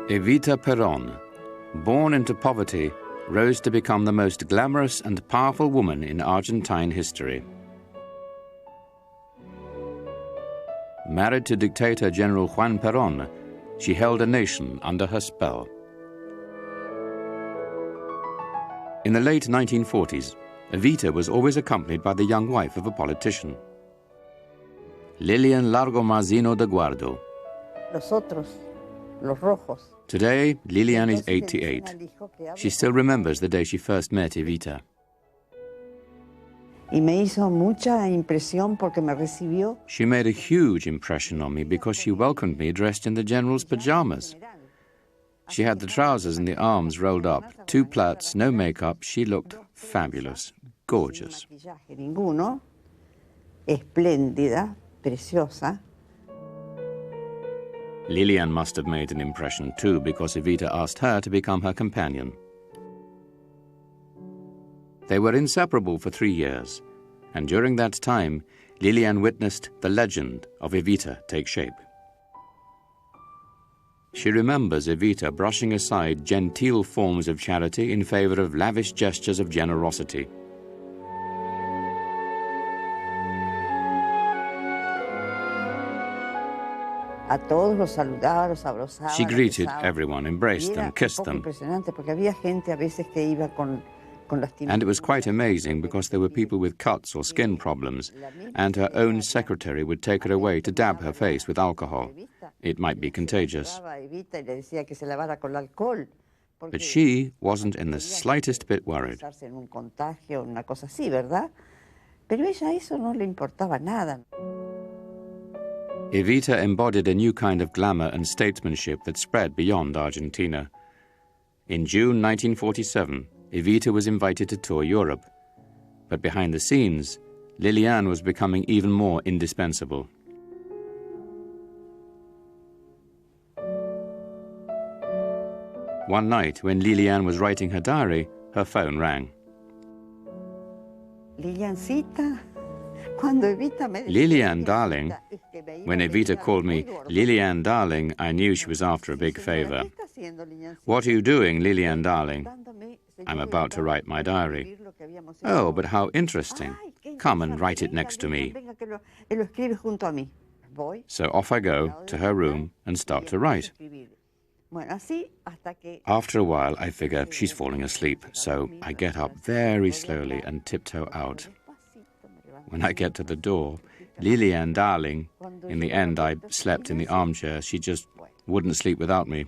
Evita Peron, born into poverty, rose to become the most glamorous and powerful woman in Argentine history. Married to dictator General Juan Perón, she held a nation under her spell. In the late 1940s, Evita was always accompanied by the young wife of a politician, Lilian Largo Marzino de Guardo. Today, Lilian is 88. She still remembers the day she first met Evita. She made a huge impression on me because she welcomed me dressed in the general's pajamas. She had the trousers and the arms rolled up, 2 plaits, no makeup. She looked fabulous, gorgeous. Lilian must have made an impression too, because Evita asked her to become her companion. They were inseparable for 3 years, and during that time, Lilian witnessed the legend of Evita take shape. She remembers Evita brushing aside genteel forms of charity in favor of lavish gestures of generosity. She greeted everyone, embraced them, kissed them. And it was quite amazing because there were people with cuts or skin problems, and her own secretary would take her away to dab her face with alcohol. It might be contagious. But she wasn't in the slightest bit worried. Evita embodied a new kind of glamour and statesmanship that spread beyond Argentina. In June 1947, Evita was invited to tour Europe. But behind the scenes, Lilian was becoming even more indispensable. One night, when Lilian was writing her diary, her phone rang. Lilian, darling. When Evita called me Lilian, darling, I knew she was after a big favor. What are you doing, Lilian, darling? I'm about to write my diary. Oh, but how interesting. Come and write it next to me. So off I go to her room and start to write. After a while, I figure she's falling asleep, so I get up very slowly and tiptoe out. When I get to the door, Lilian, darling, in the end I slept in the armchair. She just wouldn't sleep without me.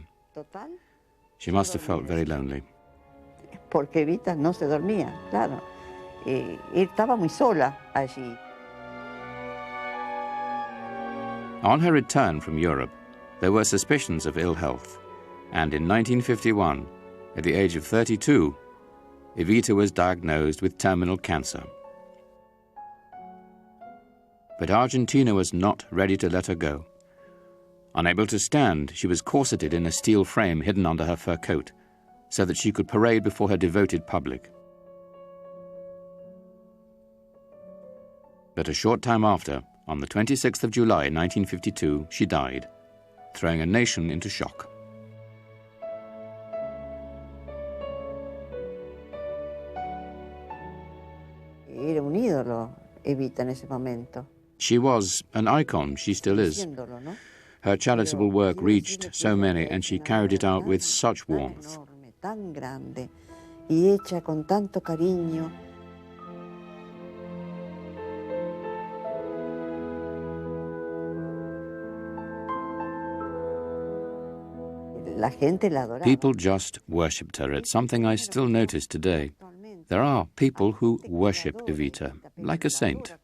She must have felt very lonely. On her return from Europe, there were suspicions of ill health, and in 1951, at the age of 32, Evita was diagnosed with terminal cancer. But Argentina was not ready to let her go. Unable to stand, she was corseted in a steel frame hidden under her fur coat, so that she could parade before her devoted public. But a short time after, on the 26th of July 1952, she died, throwing a nation into shock. Era un idolo, Evita, en ese momento. She was an icon, she still is. Her charitable work reached so many, and she carried it out with such warmth. People just worshipped her. It's something I still notice today. There are people who worship Evita, like a saint.